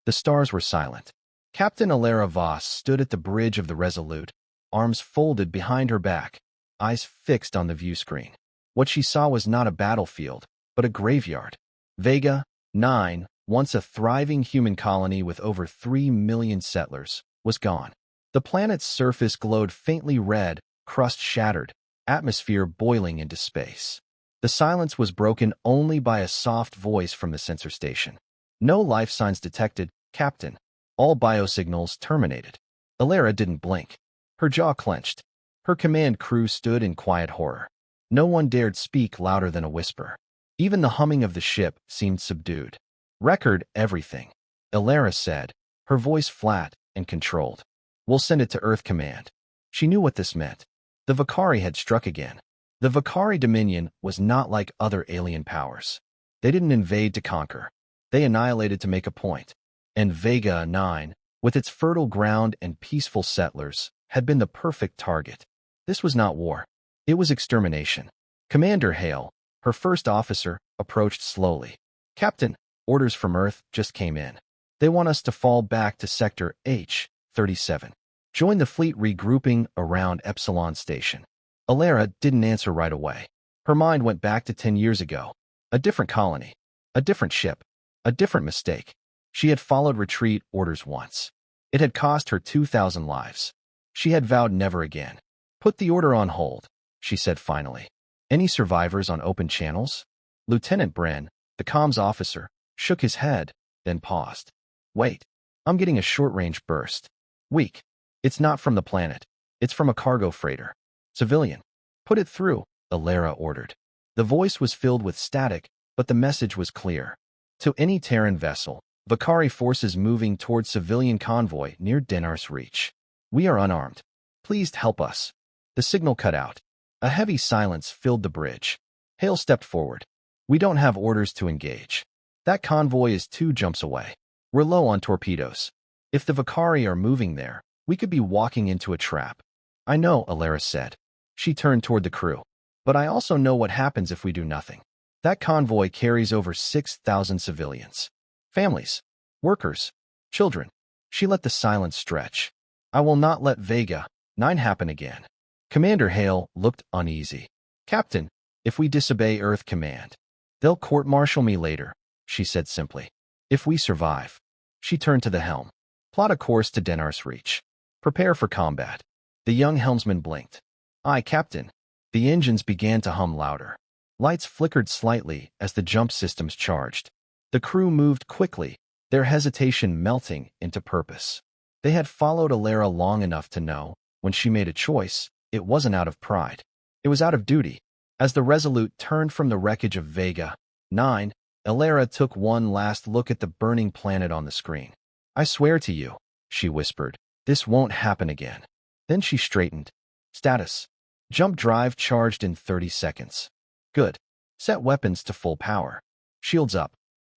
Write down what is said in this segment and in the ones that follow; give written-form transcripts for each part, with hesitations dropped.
The stars were silent. Captain Alara Voss stood at the bridge of the Resolute, arms folded behind her back, eyes fixed on the view screen. What she saw was not a battlefield, but a graveyard. Vega 9, once a thriving human colony with over 3 million settlers, was gone. The planet's surface glowed faintly red, crust shattered, atmosphere boiling into space. The silence was broken only by a soft voice from the sensor station. No life signs detected, Captain. All biosignals terminated. Alara didn't blink. Her jaw clenched. Her command crew stood in quiet horror. No one dared speak louder than a whisper. Even the humming of the ship seemed subdued. Record everything, Alara said, her voice flat and controlled. We'll send it to Earth Command. She knew what this meant. The Vakari had struck again. The Vakari Dominion was not like other alien powers. They didn't invade to conquer. They annihilated to make a point. And Vega 9, with its fertile ground and peaceful settlers, had been the perfect target. This was not war. It was extermination. Commander Hale, her first officer, approached slowly. Captain, orders from Earth just came in. They want us to fall back to Sector H-37. Join the fleet regrouping around Epsilon Station. Alara didn't answer right away. Her mind went back to 10 years ago. A different colony. A different ship. A different mistake. She had followed retreat orders once. It had cost her 2,000 lives. She had vowed never again. Put the order on hold, she said finally. Any survivors on open channels? Lieutenant Bren, the comms officer, shook his head, then paused. Wait, I'm getting a short-range burst. Weak. It's not from the planet. It's from a cargo freighter. Civilian. Put it through, Alara ordered. The voice was filled with static, but the message was clear. To any Terran vessel, Vakari forces moving toward civilian convoy near Denar's Reach. We are unarmed. Please help us. The signal cut out. A heavy silence filled the bridge. Hale stepped forward. We don't have orders to engage. That convoy is 2 jumps away. We're low on torpedoes. If the Vakari are moving there, we could be walking into a trap. I know, Alara said. She turned toward the crew. But I also know what happens if we do nothing. That convoy carries over 6,000 civilians. Families, workers, children. She let the silence stretch. I will not let Vega 9 happen again. Commander Hale looked uneasy. Captain, if we disobey Earth Command, they'll court-martial me later, she said simply. If we survive. She turned to the helm. Plot a course to Denar's Reach. Prepare for combat. The young helmsman blinked. Aye, Captain. The engines began to hum louder. Lights flickered slightly as the jump systems charged. The crew moved quickly, their hesitation melting into purpose. They had followed Alara long enough to know, when she made a choice, it wasn't out of pride. It was out of duty. As the Resolute turned from the wreckage of Vega 9, Alara took one last look at the burning planet on the screen. I swear to you, she whispered, this won't happen again. Then she straightened. Status. Jump drive charged in 30 seconds. Good. Set weapons to full power. Shields up.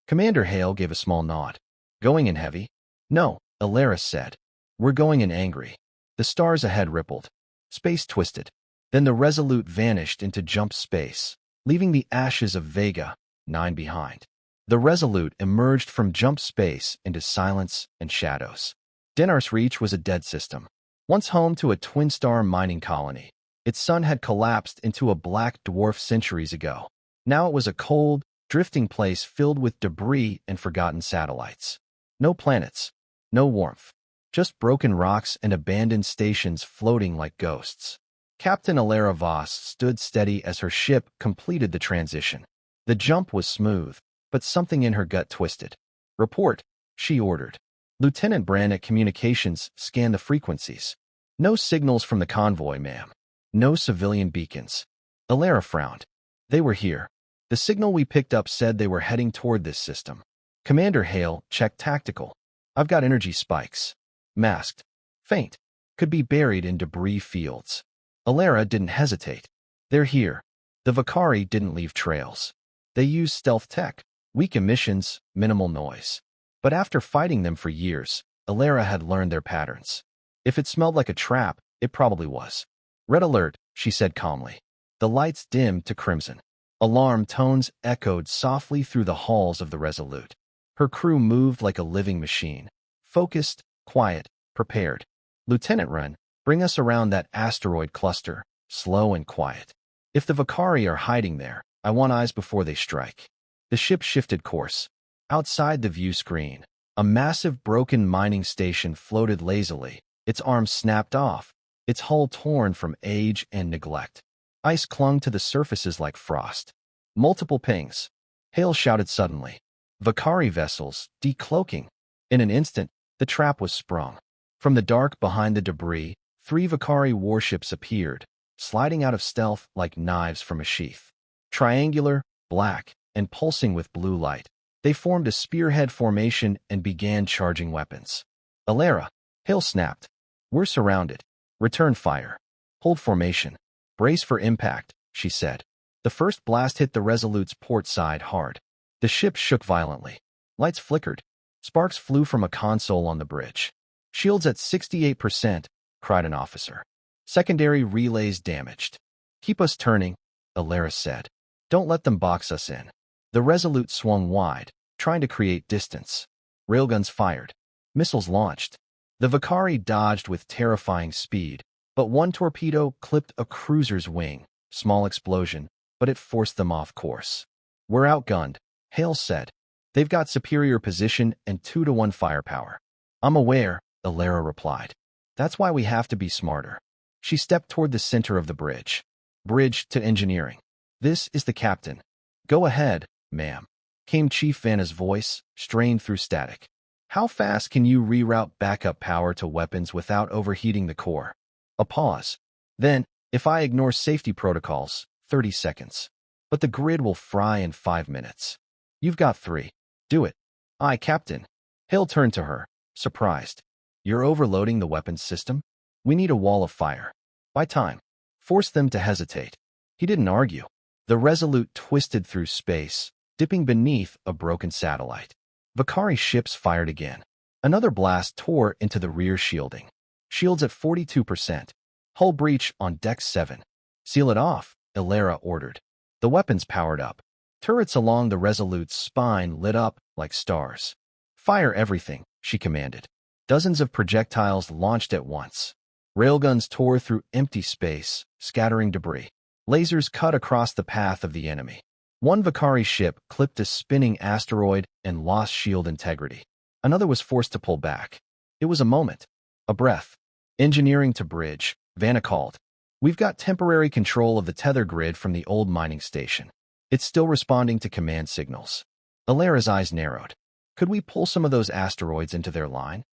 Commander Hale gave a small nod. Going in heavy? No, Alara said. We're going in angry. The stars ahead rippled. Space twisted. Then the Resolute vanished into jump space, leaving the ashes of Vega 9 behind. The Resolute emerged from jump space into silence and shadows. Denar's Reach was a dead system. Once home to a twin-star mining colony, its sun had collapsed into a black dwarf centuries ago. Now it was a cold, drifting place filled with debris and forgotten satellites. No planets. No warmth. Just broken rocks and abandoned stations floating like ghosts. Captain Alara Voss stood steady as her ship completed the transition. The jump was smooth, but something in her gut twisted. Report, she ordered. Lieutenant Bran at Communications scanned the frequencies. No signals from the convoy, ma'am. No civilian beacons. Alara frowned. They were here. The signal we picked up said they were heading toward this system. Commander Hale checked tactical. I've got energy spikes. Masked. Faint. Could be buried in debris fields. Alara didn't hesitate. They're here. The Vakari didn't leave trails. They used stealth tech. Weak emissions, minimal noise. But after fighting them for years, Alara had learned their patterns. If it smelled like a trap, it probably was. Red alert, she said calmly. The lights dimmed to crimson. Alarm tones echoed softly through the halls of the Resolute. Her crew moved like a living machine. Focused, quiet, prepared. Lieutenant Wren, bring us around that asteroid cluster, slow and quiet. If the Vakari are hiding there, I want eyes before they strike. The ship shifted course. Outside the view screen, a massive broken mining station floated lazily, its arms snapped off, its hull torn from age and neglect. Ice clung to the surfaces like frost. Multiple pings. Hale shouted suddenly. Vakari vessels, decloaking. In an instant, the trap was sprung. From the dark behind the debris, 3 Vakari warships appeared, sliding out of stealth like knives from a sheath. Triangular, black, and pulsing with blue light, they formed a spearhead formation and began charging weapons. Alara, Hale snapped. We're surrounded. Return fire. Hold formation. Brace for impact, she said. The first blast hit the Resolute's port side hard. The ship shook violently. Lights flickered. Sparks flew from a console on the bridge. Shields at 68%, cried an officer. Secondary relays damaged. Keep us turning, Alara said. Don't let them box us in. The Resolute swung wide, trying to create distance. Railguns fired. Missiles launched. The Vakari dodged with terrifying speed, but one torpedo clipped a cruiser's wing. Small explosion, but it forced them off course. We're outgunned, Hale said. They've got superior position and 2-to-1 firepower. I'm aware, Alara replied. That's why we have to be smarter. She stepped toward the center of the bridge. Bridge to engineering. This is the captain. Go ahead, ma'am, came Chief Vanna's voice, strained through static. How fast can you reroute backup power to weapons without overheating the core? A pause. Then, if I ignore safety protocols, 30 seconds. But the grid will fry in 5 minutes. You've got 3. Do it. Aye, Captain. Hale turned to her, surprised. You're overloading the weapons system? We need a wall of fire. By time. Force them to hesitate. He didn't argue. The Resolute twisted through space, dipping beneath a broken satellite. Vakari ships fired again. Another blast tore into the rear shielding. Shields at 42%. Hull breach on deck 7. Seal it off, Alara ordered. The weapons powered up. Turrets along the Resolute's spine lit up like stars. Fire everything, she commanded. Dozens of projectiles launched at once. Railguns tore through empty space, scattering debris. Lasers cut across the path of the enemy. One Vakari ship clipped a spinning asteroid and lost shield integrity. Another was forced to pull back. It was a moment. A breath. Engineering to bridge, Vanna called. We've got temporary control of the tether grid from the old mining station. It's still responding to command signals. Alara's eyes narrowed. Could we pull some of those asteroids into their line?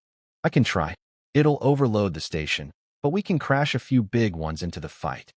I can try. It'll overload the station, but we can crash a few big ones into the fight.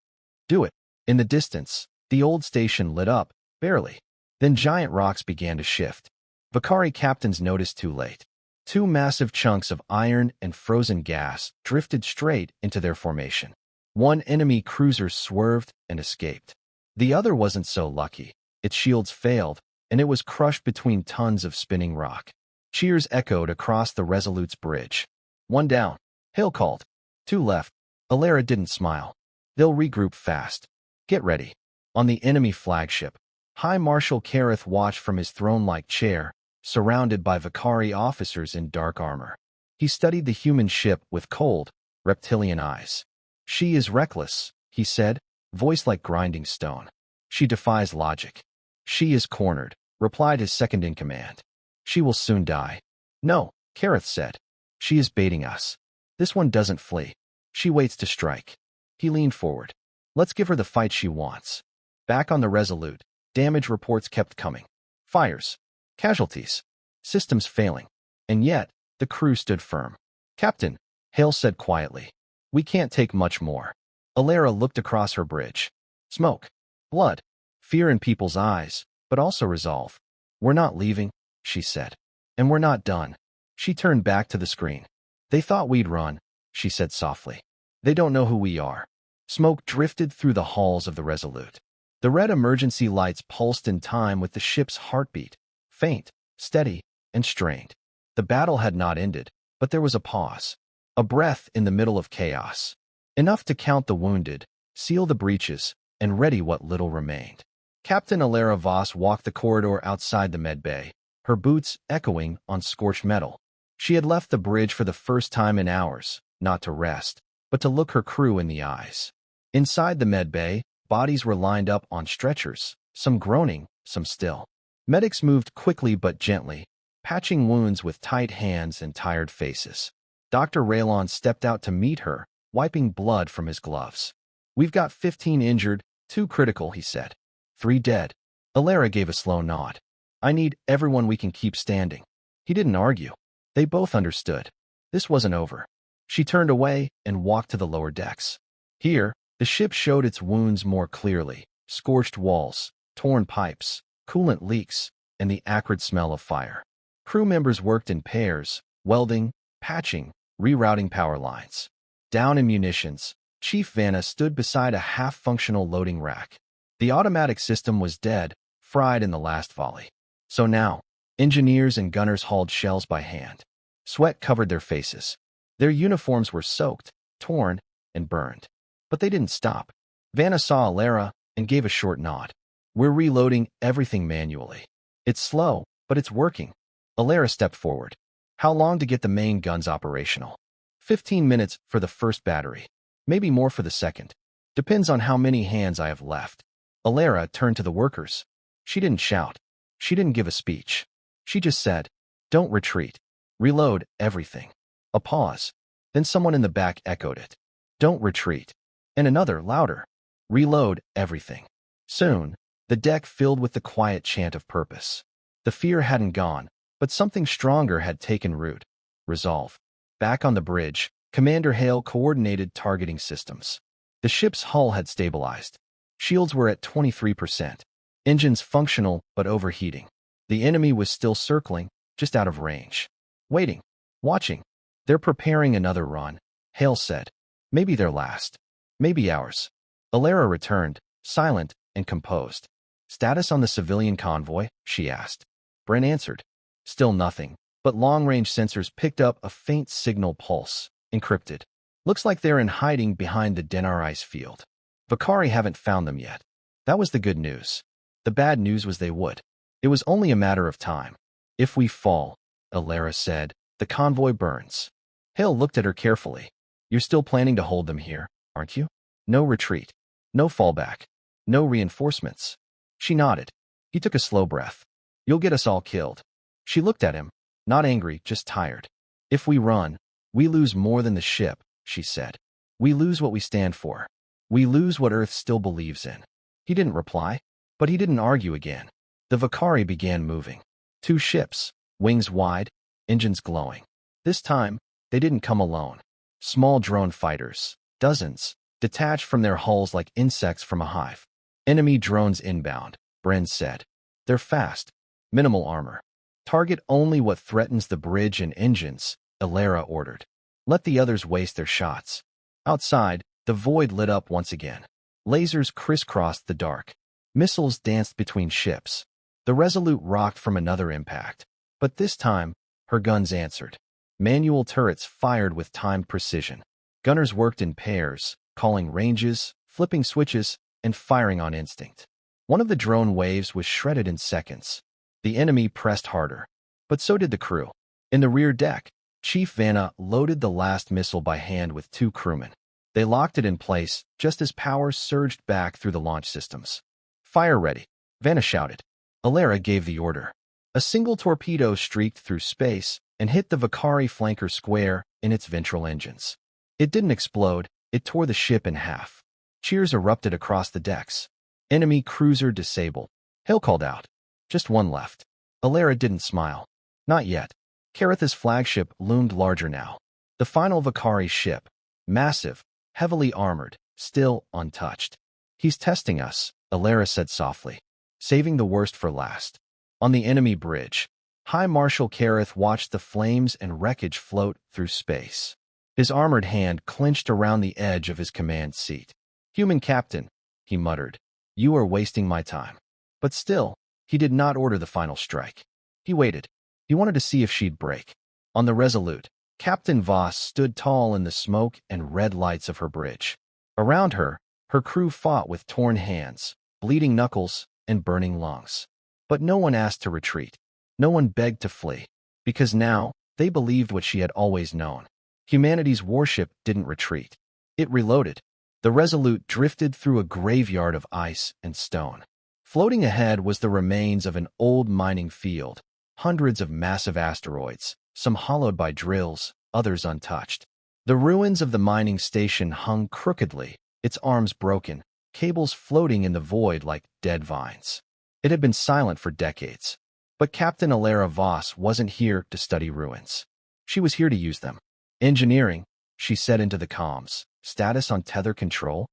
Do it. In the distance, the old station lit up, barely. Then giant rocks began to shift. Vakari captains noticed too late. 2 massive chunks of iron and frozen gas drifted straight into their formation. One enemy cruiser swerved and escaped. The other wasn't so lucky. Its shields failed, and it was crushed between tons of spinning rock. Cheers echoed across the Resolute's bridge. 1 down, Hale called. 2 left. Alara didn't smile. They'll regroup fast. Get ready. On the enemy flagship, High Marshal Kareth watched from his throne-like chair, surrounded by Vakari officers in dark armor. He studied the human ship with cold, reptilian eyes. She is reckless, he said, voice like grinding stone. She defies logic. She is cornered, replied his second-in-command. She will soon die. No, Kareth said. She is baiting us. This one doesn't flee. She waits to strike. He leaned forward. Let's give her the fight she wants. Back on the Resolute, damage reports kept coming. Fires. Casualties. Systems failing. And yet, the crew stood firm. Captain, Hale said quietly. We can't take much more. Alara looked across her bridge. Smoke. Blood. Fear in people's eyes, but also resolve. We're not leaving, she said. And we're not done. She turned back to the screen. They thought we'd run, she said softly. They don't know who we are. Smoke drifted through the halls of the Resolute. The red emergency lights pulsed in time with the ship's heartbeat, faint, steady, and strained. The battle had not ended, but there was a pause. A breath in the middle of chaos. Enough to count the wounded, seal the breaches, and ready what little remained. Captain Alara Voss walked the corridor outside the med bay, her boots echoing on scorched metal. She had left the bridge for the first time in hours, not to rest, but to look her crew in the eyes. Inside the med bay, bodies were lined up on stretchers, some groaning, some still. Medics moved quickly but gently, patching wounds with tight hands and tired faces. Dr. Raylon stepped out to meet her, wiping blood from his gloves. "We've got 15 injured, 2 critical," he said. 3 dead. Alara gave a slow nod. "I need everyone we can keep standing." He didn't argue. They both understood. This wasn't over. She turned away and walked to the lower decks. Here, the ship showed its wounds more clearly: scorched walls, torn pipes, coolant leaks, and the acrid smell of fire. Crew members worked in pairs, welding, patching, rerouting power lines. Down in munitions, Chief Vanna stood beside a half-functional loading rack. The automatic system was dead, fried in the last volley. So now, engineers and gunners hauled shells by hand. Sweat covered their faces. Their uniforms were soaked, torn, and burned. But they didn't stop. Vanna saw Alara and gave a short nod. "We're reloading everything manually. It's slow, but it's working." Alara stepped forward. "How long to get the main guns operational?" 15 minutes for the first battery. Maybe more for the second. Depends on how many hands I have left." Alara turned to the workers. She didn't shout. She didn't give a speech. She just said, "Don't retreat. Reload everything." A pause. Then someone in the back echoed it. "Don't retreat." And another, louder. "Reload everything." Soon, the deck filled with the quiet chant of purpose. The fear hadn't gone, but something stronger had taken root. Resolve. Back on the bridge, Commander Hale coordinated targeting systems. The ship's hull had stabilized. Shields were at 23%. Engines functional but overheating. The enemy was still circling, just out of range. Waiting. Watching. "They're preparing another run," Hale said. "Maybe their last. Maybe ours." Alara returned, silent and composed. "Status on the civilian convoy?" she asked. Brent answered. "Still nothing, but long-range sensors picked up a faint signal pulse, encrypted. Looks like they're in hiding behind the Denar ice field. Vakari haven't found them yet." That was the good news. The bad news was they would. It was only a matter of time. "If we fall," Alara said, "the convoy burns." Hale looked at her carefully. "You're still planning to hold them here, aren't you? No retreat. No fallback. No reinforcements." She nodded. He took a slow breath. "You'll get us all killed." She looked at him, not angry, just tired. "If we run, we lose more than the ship," she said. "We lose what we stand for. We lose what Earth still believes in." He didn't reply, but he didn't argue again. The Vakari began moving. 2 ships, wings wide, engines glowing. This time, they didn't come alone. Small drone fighters, dozens, detached from their hulls like insects from a hive. "Enemy drones inbound," Bren said. "They're fast. Minimal armor. Target only what threatens the bridge and engines," Alara ordered. "Let the others waste their shots." Outside, the void lit up once again. Lasers crisscrossed the dark. Missiles danced between ships. The Resolute rocked from another impact. But this time, her guns answered. Manual turrets fired with timed precision. Gunners worked in pairs, calling ranges, flipping switches, and firing on instinct. One of the drone waves was shredded in seconds. The enemy pressed harder. But so did the crew. In the rear deck, Chief Vanna loaded the last missile by hand with 2 crewmen. They locked it in place just as power surged back through the launch systems. "Fire ready," Vanna shouted. Alara gave the order. A single torpedo streaked through space and hit the Vakari flanker square in its ventral engines. It didn't explode, it tore the ship in half. Cheers erupted across the decks. "Enemy cruiser disabled," Hale called out. "Just one left." Alara didn't smile. Not yet. Karatha's flagship loomed larger now. The final Vakari ship, massive, heavily armored, still untouched. "He's testing us," Alara said softly, saving the worst for last. On the enemy bridge, High Marshal Karath watched the flames and wreckage float through space. His armored hand clenched around the edge of his command seat. "Human captain," he muttered, "you are wasting my time." But still, he did not order the final strike. He waited. He wanted to see if she'd break. On the Resolute, Captain Voss stood tall in the smoke and red lights of her bridge. Around her, her crew fought with torn hands, bleeding knuckles, and burning lungs. But no one asked to retreat. No one begged to flee, because now they believed what she had always known. Humanity's warship didn't retreat. It reloaded. The Resolute drifted through a graveyard of ice and stone. Floating ahead was the remains of an old mining field, hundreds of massive asteroids, some hollowed by drills, others untouched. The ruins of the mining station hung crookedly, its arms broken, cables floating in the void like dead vines. It had been silent for decades. But Captain Alara Voss wasn't here to study ruins. She was here to use them. Engineering, she said into the comms. Status on tether control?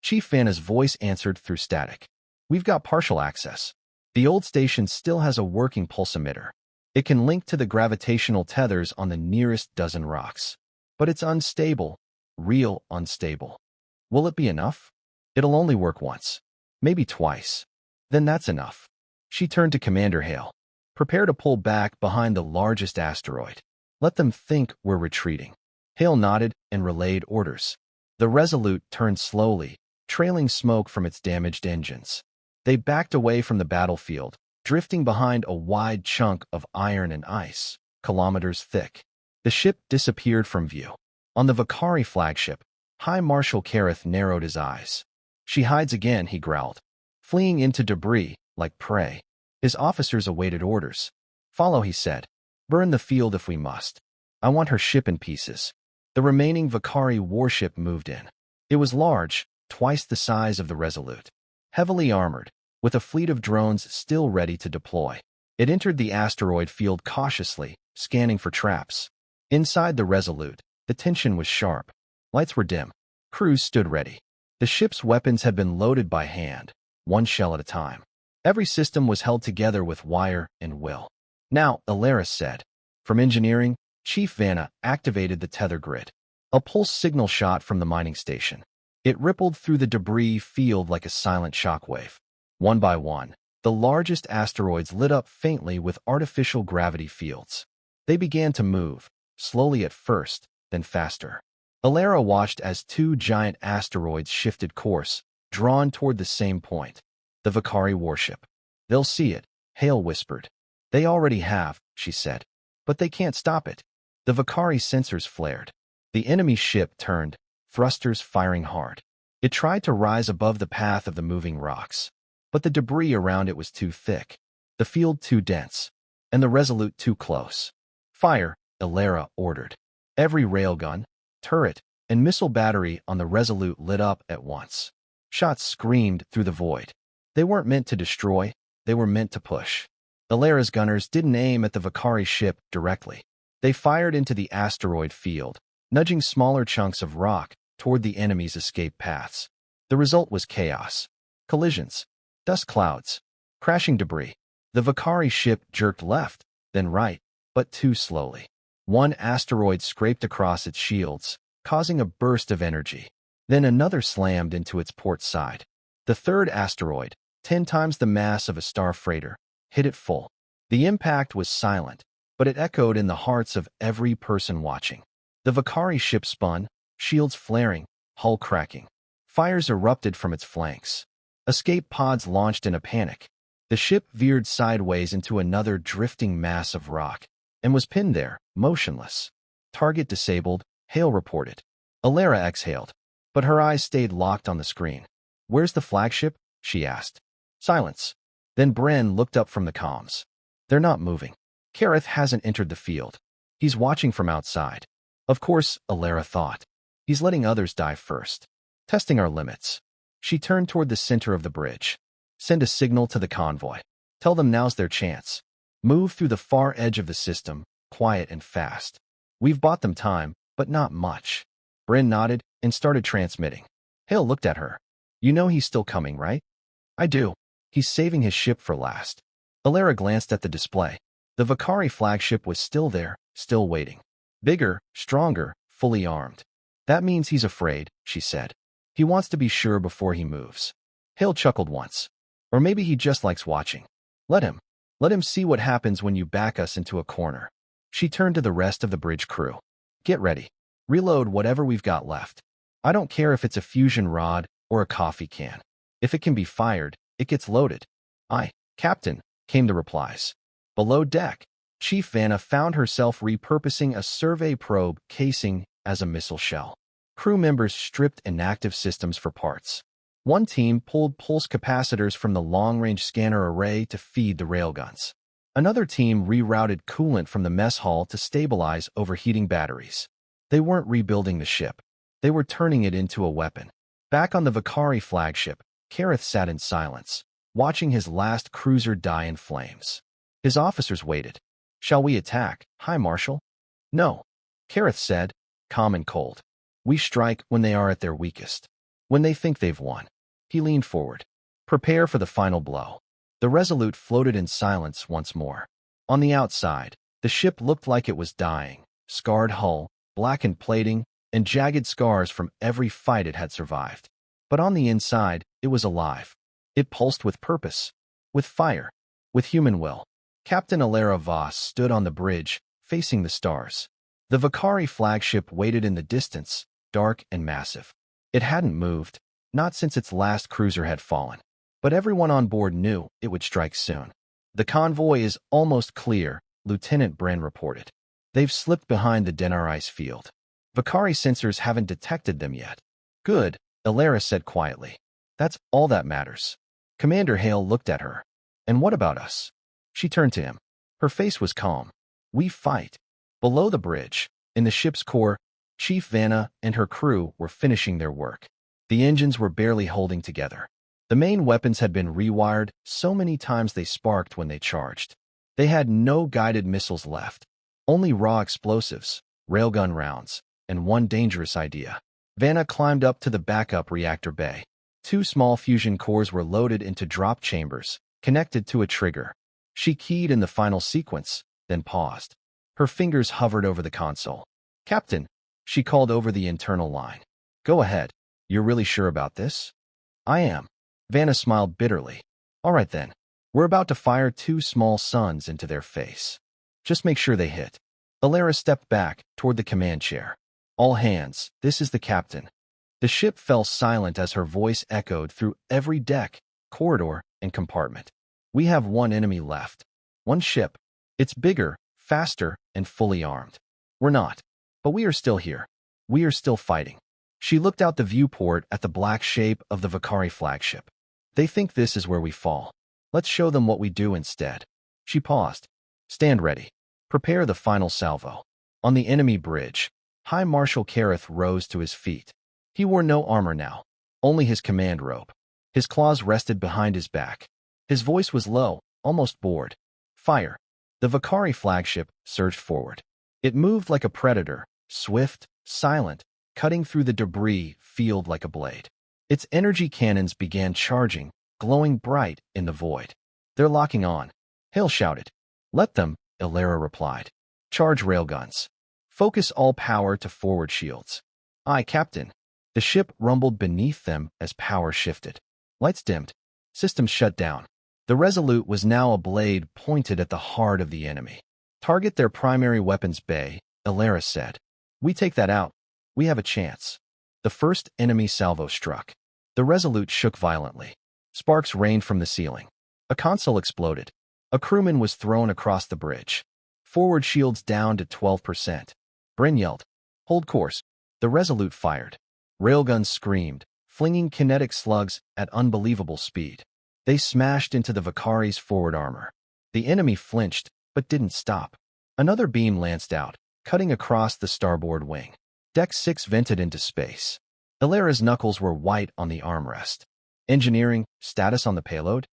Chief Vanna's voice answered through static. We've got partial access. The old station still has a working pulse emitter. It can link to the gravitational tethers on the nearest dozen rocks. But it's unstable, real unstable. Will it be enough? It'll only work once. Maybe twice. Then that's enough. She turned to Commander Hale. Prepare to pull back behind the largest asteroid. Let them think we're retreating. Hale nodded and relayed orders. The Resolute turned slowly, trailing smoke from its damaged engines. They backed away from the battlefield, drifting behind a wide chunk of iron and ice, kilometers thick. The ship disappeared from view. On the Vakari flagship, High Marshal Kareth narrowed his eyes. She hides again, he growled, fleeing into debris like prey. His officers awaited orders. Follow, he said. Burn the field if we must. I want her ship in pieces. The remaining Vakari warship moved in. It was large, twice the size of the Resolute. Heavily armored, with a fleet of drones still ready to deploy. It entered the asteroid field cautiously, scanning for traps. Inside the Resolute, the tension was sharp. Lights were dim. Crews stood ready. The ship's weapons had been loaded by hand, one shell at a time. Every system was held together with wire and will. Now, Alaris said. From engineering, Chief Vanna activated the tether grid. A pulse signal shot from the mining station. It rippled through the debris field like a silent shockwave. One by one, the largest asteroids lit up faintly with artificial gravity fields. They began to move, slowly at first, then faster. Alara watched as two giant asteroids shifted course, drawn toward the same point. The Vakari warship. They'll see it, Hale whispered. They already have, she said. But they can't stop it. The Vakari sensors flared. The enemy ship turned, thrusters firing hard. It tried to rise above the path of the moving rocks. But the debris around it was too thick, the field too dense, and the Resolute too close. Fire, Alara ordered. Every railgun, turret, and missile battery on the Resolute lit up at once. Shots screamed through the void. They weren't meant to destroy, they were meant to push. Alara's gunners didn't aim at the Vakari ship directly. They fired into the asteroid field, nudging smaller chunks of rock toward the enemy's escape paths. The result was chaos. Collisions, dust clouds, crashing debris. The Vakari ship jerked left, then right, but too slowly. One asteroid scraped across its shields, causing a burst of energy. Then another slammed into its port side. The third asteroid, 10 times the mass of a star freighter, hit it full. The impact was silent, but it echoed in the hearts of every person watching. The Vakari ship spun, shields flaring, hull cracking. Fires erupted from its flanks. Escape pods launched in a panic. The ship veered sideways into another drifting mass of rock, and was pinned there, motionless. Target disabled, Hale reported. Alara exhaled, but her eyes stayed locked on the screen. Where's the flagship? She asked. Silence. Then Bren looked up from the comms. They're not moving. Kareth hasn't entered the field. He's watching from outside. Of course, Alara thought. He's letting others die first. Testing our limits. She turned toward the center of the bridge. Send a signal to the convoy. Tell them now's their chance. Move through the far edge of the system, quiet and fast. We've bought them time, but not much. Bren nodded and started transmitting. Hale looked at her. You know he's still coming, right? I do. He's saving his ship for last. Alara glanced at the display. The Vakari flagship was still there, still waiting. Bigger, stronger, fully armed. That means he's afraid, she said. He wants to be sure before he moves. Hale chuckled once. Or maybe he just likes watching. Let him. Let him see what happens when you back us into a corner. She turned to the rest of the bridge crew. Get ready. Reload whatever we've got left. I don't care if it's a fusion rod or a coffee can. If it can be fired, it gets loaded. Aye, Captain, came the replies. Below deck, Chief Vanna found herself repurposing a survey probe casing as a missile shell. Crew members stripped inactive systems for parts. One team pulled pulse capacitors from the long-range scanner array to feed the railguns. Another team rerouted coolant from the mess hall to stabilize overheating batteries. They weren't rebuilding the ship. They were turning it into a weapon. Back on the Vakari flagship, Kareth sat in silence, watching his last cruiser die in flames. His officers waited. "Shall we attack, High Marshal?" "No," Kareth said, calm and cold. "We strike when they are at their weakest, when they think they've won." He leaned forward. "Prepare for the final blow." The Resolute floated in silence once more. On the outside, the ship looked like it was dying, scarred hull, blackened plating, and jagged scars from every fight it had survived. But on the inside, it was alive. It pulsed with purpose, with fire, with human will. Captain Alara Voss stood on the bridge, facing the stars. The Vakari flagship waited in the distance, dark and massive. It hadn't moved, not since its last cruiser had fallen. But everyone on board knew it would strike soon. "The convoy is almost clear," Lieutenant Bren reported. "They've slipped behind the Denar ice field. Vakari sensors haven't detected them yet." "Good," Alara said quietly. "That's all that matters." Commander Hale looked at her. "And what about us?" She turned to him. Her face was calm. "We fight." Below the bridge, in the ship's core, Chief Vanna and her crew were finishing their work. The engines were barely holding together. The main weapons had been rewired so many times they sparked when they charged. They had no guided missiles left, only raw explosives, railgun rounds, and one dangerous idea. Vanna climbed up to the backup reactor bay. 2 small fusion cores were loaded into drop chambers, connected to a trigger. She keyed in the final sequence, then paused. Her fingers hovered over the console. "Captain," she called over the internal line. "Go ahead. You're really sure about this?" "I am." Vanna smiled bitterly. "All right then. We're about to fire 2 small suns into their face. Just make sure they hit." Alara stepped back toward the command chair. "All hands, this is the captain." The ship fell silent as her voice echoed through every deck, corridor, and compartment. "We have one enemy left. One ship. It's bigger, faster, and fully armed. We're not. But we are still here. We are still fighting." She looked out the viewport at the black shape of the Vakari flagship. "They think this is where we fall. Let's show them what we do instead." She paused. "Stand ready. Prepare the final salvo." On the enemy bridge, High Marshal Kareth rose to his feet. He wore no armor now, only his command robe. His claws rested behind his back. His voice was low, almost bored. "Fire." The Vakari flagship surged forward. It moved like a predator, swift, silent, cutting through the debris field like a blade. Its energy cannons began charging, glowing bright in the void. "They're locking on," Hale shouted. "Let them," Alara replied. "Charge railguns. Focus all power to forward shields." "Aye, Captain." The ship rumbled beneath them as power shifted. Lights dimmed. Systems shut down. The Resolute was now a blade pointed at the heart of the enemy. "Target their primary weapons bay," Alara said. "We take that out. We have a chance." The first enemy salvo struck. The Resolute shook violently. Sparks rained from the ceiling. A console exploded. A crewman was thrown across the bridge. Forward shields down to 12%. Bren yelled, "Hold course." The Resolute fired. Railguns screamed, flinging kinetic slugs at unbelievable speed. They smashed into the Vakari's forward armor. The enemy flinched, but didn't stop. Another beam lanced out, cutting across the starboard wing. Deck 6 vented into space. Alara's knuckles were white on the armrest. "Engineering, status on the payload?"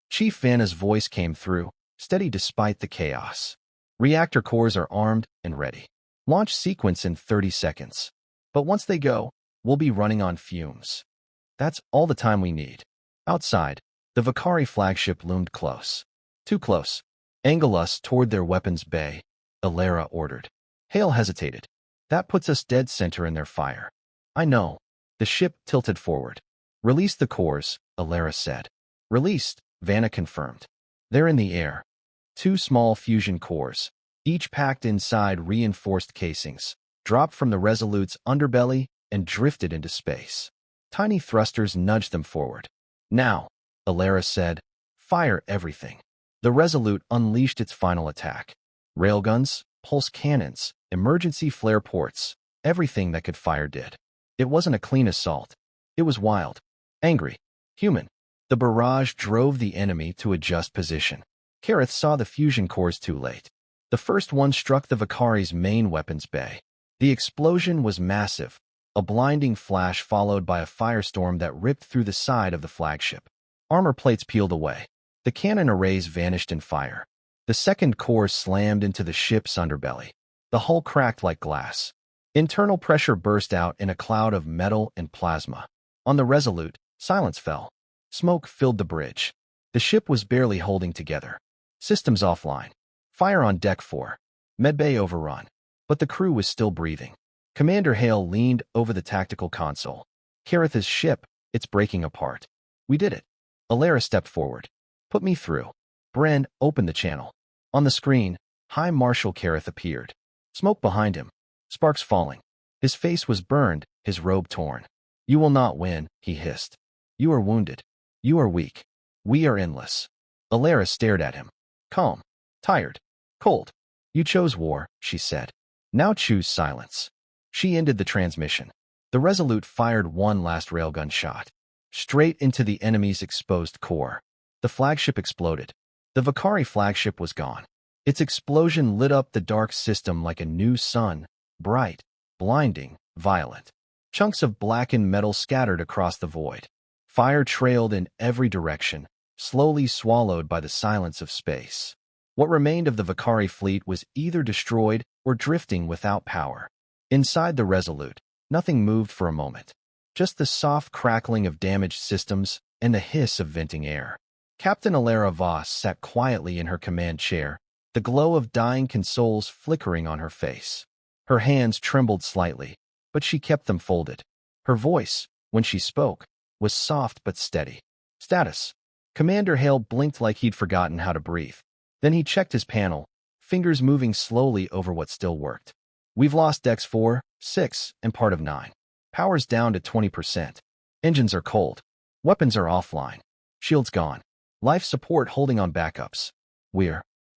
Chief Vanna's voice came through, steady despite the chaos. "Reactor cores are armed and ready. Launch sequence in 30 seconds. But once they go, we'll be running on fumes." "That's all the time we need." Outside, the Vakari flagship loomed close. "Too close. Angle us toward their weapons bay," Alara ordered. Hale hesitated. "That puts us dead center in their fire." "I know." The ship tilted forward. "Release the cores," Alara said. "Released," Vanna confirmed. "They're in the air." 2 small fusion cores, each packed inside reinforced casings, dropped from the Resolute's underbelly and drifted into space. Tiny thrusters nudged them forward. "Now," Alara said, "fire everything." The Resolute unleashed its final attack. Railguns, pulse cannons, emergency flare ports, everything that could fire did. It wasn't a clean assault. It was wild, angry, human. The barrage drove the enemy to adjust position. Kareth saw the fusion cores too late. The first one struck the Vakari's main weapons bay. The explosion was massive, a blinding flash followed by a firestorm that ripped through the side of the flagship. Armor plates peeled away. The cannon arrays vanished in fire. The second core slammed into the ship's underbelly. The hull cracked like glass. Internal pressure burst out in a cloud of metal and plasma. On the Resolute, silence fell. Smoke filled the bridge. The ship was barely holding together. Systems offline. Fire on deck 4. Medbay overrun. But the crew was still breathing. Commander Hale leaned over the tactical console. Kareth's ship, it's breaking apart. We did it. Alara stepped forward. Put me through. Bren opened the channel. On the screen, High Marshal Kareth appeared. Smoke behind him. Sparks falling. His face was burned, his robe torn. You will not win, he hissed. You are wounded. You are weak. We are endless. Alara stared at him. Calm. Tired. Cold. You chose war, she said. Now choose silence. She ended the transmission. The Resolute fired one last railgun shot. Straight into the enemy's exposed core. The flagship exploded. The Vakari flagship was gone. Its explosion lit up the dark system like a new sun, bright, blinding, violent. Chunks of blackened metal scattered across the void. Fire trailed in every direction, slowly swallowed by the silence of space. What remained of the Vakari fleet was either destroyed or drifting without power. Inside the Resolute, nothing moved for a moment. Just the soft crackling of damaged systems and the hiss of venting air. Captain Alara Voss sat quietly in her command chair, the glow of dying consoles flickering on her face. Her hands trembled slightly, but she kept them folded. Her voice, when she spoke, was soft but steady. Status. Commander Hale blinked like he'd forgotten how to breathe. Then he checked his panel, fingers moving slowly over what still worked. We've lost decks 4, 6, and part of 9. Power's down to 20%. Engines are cold. Weapons are offline. Shields gone. Life support holding on backups.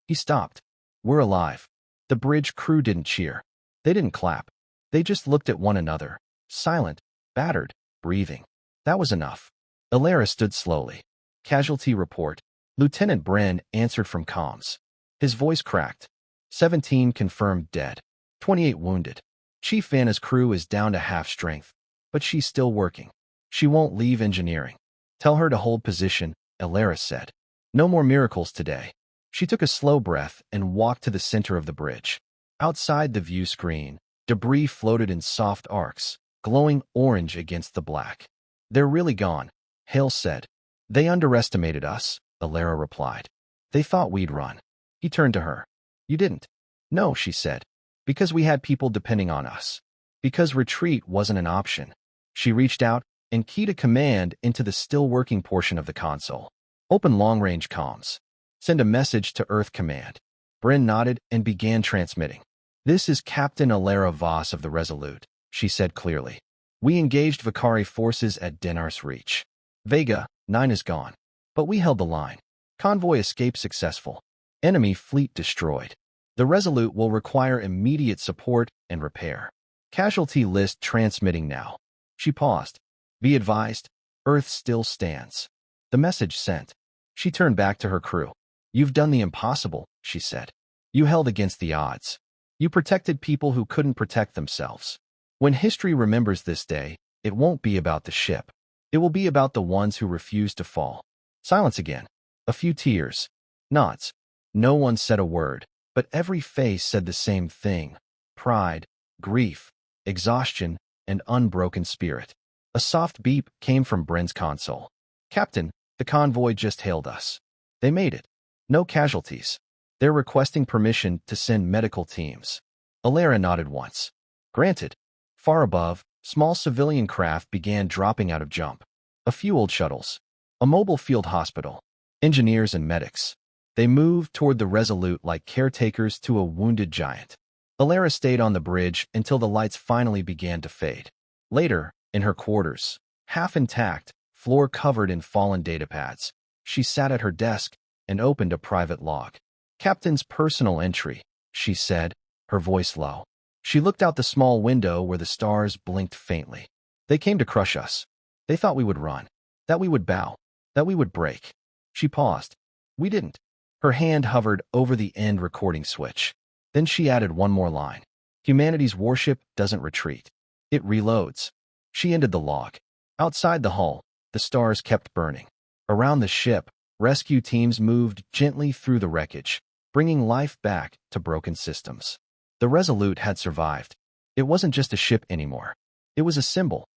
He stopped. We're alive. The bridge crew didn't cheer. They didn't clap. They just looked at one another, silent, battered, breathing. That was enough. Alara stood slowly. Casualty report. Lieutenant Bren answered from comms. His voice cracked. 17 confirmed dead. 28 wounded. Chief Vanna's crew is down to half strength, but she's still working. She won't leave engineering. Tell her to hold position, Alara said. No more miracles today. She took a slow breath and walked to the center of the bridge. Outside the view screen, debris floated in soft arcs, glowing orange against the black. They're really gone, Hale said. They underestimated us, Alara replied. They thought we'd run. He turned to her. You didn't. No, she said. Because we had people depending on us. Because retreat wasn't an option. She reached out and keyed a command into the still working portion of the console. Open long-range comms. Send a message to Earth Command. Bren nodded and began transmitting. This is Captain Alara Voss of the Resolute, she said clearly. We engaged Vakari forces at Denar's Reach. Vega, 9 is gone. But we held the line. Convoy escape successful. Enemy fleet destroyed. The Resolute will require immediate support and repair. Casualty list transmitting now. She paused. Be advised, Earth still stands. The message sent. She turned back to her crew. You've done the impossible, she said. You held against the odds. You protected people who couldn't protect themselves. When history remembers this day, it won't be about the ship. It will be about the ones who refused to fall. Silence again. A few tears. Nods. No one said a word, but every face said the same thing. Pride, grief, exhaustion, and unbroken spirit. A soft beep came from Bren's console. Captain, the convoy just hailed us. They made it. No casualties. They're requesting permission to send medical teams. Alara nodded once. Granted. Far above, small civilian craft began dropping out of jump. A few old shuttles. A mobile field hospital. Engineers and medics. They moved toward the Resolute like caretakers to a wounded giant. Alara stayed on the bridge until the lights finally began to fade. Later, in her quarters, half intact, floor covered in fallen datapads, she sat at her desk, and opened a private log. "Captain's personal entry," she said, her voice low. She looked out the small window where the stars blinked faintly. "They came to crush us. They thought we would run, that we would bow, that we would break." She paused. "We didn't." Her hand hovered over the end recording switch. Then she added one more line. "Humanity's warship doesn't retreat. It reloads." She ended the log. Outside the hull, the stars kept burning. Around the ship, rescue teams moved gently through the wreckage, bringing life back to broken systems. The Resolute had survived. It wasn't just a ship anymore. It was a symbol,